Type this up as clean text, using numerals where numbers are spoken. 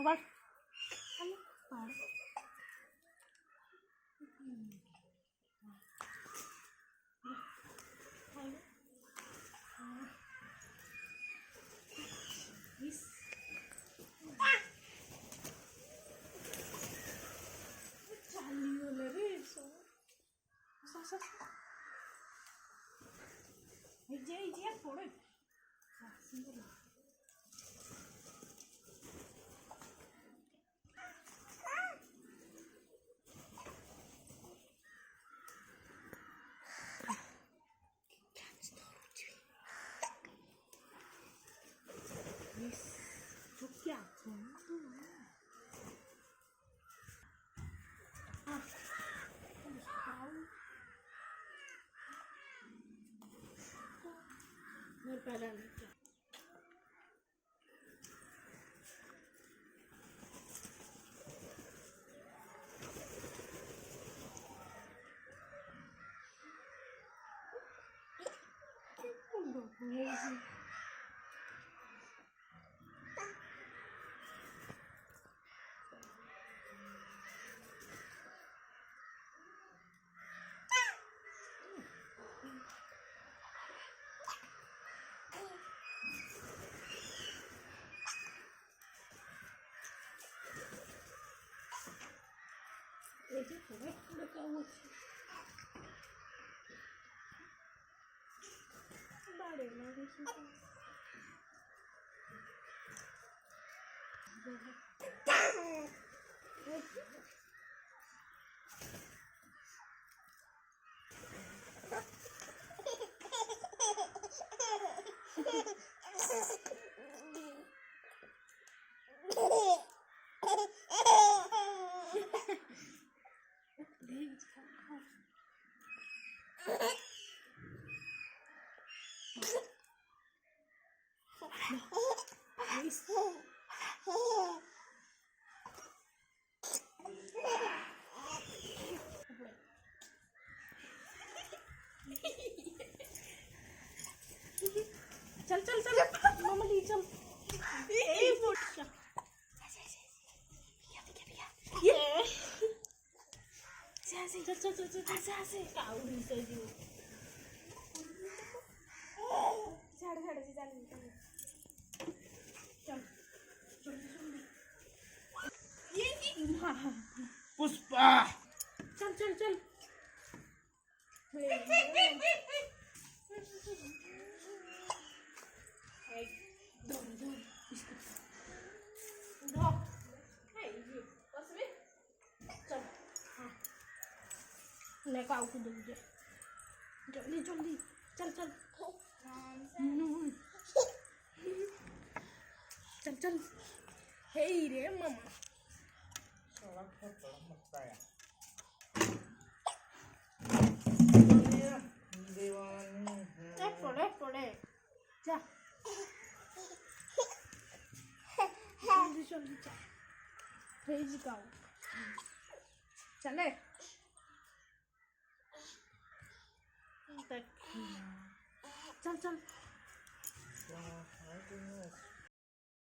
वाढ वाढ चालीगले रे जे पड़े क्या मेरे पैर चल चल चल मम्मा ली चल चल चल चल चल से काउरी से जीव झाड़ झाड़ से चल चल ये पुष्पा चल चल चल लेकर आओ खुद मुझे जल्दी जल्दी चल चल चल चल हे रे मामा पड़े पड़े जा जल्दी जल्दी चल भेज गाओ चले चल चल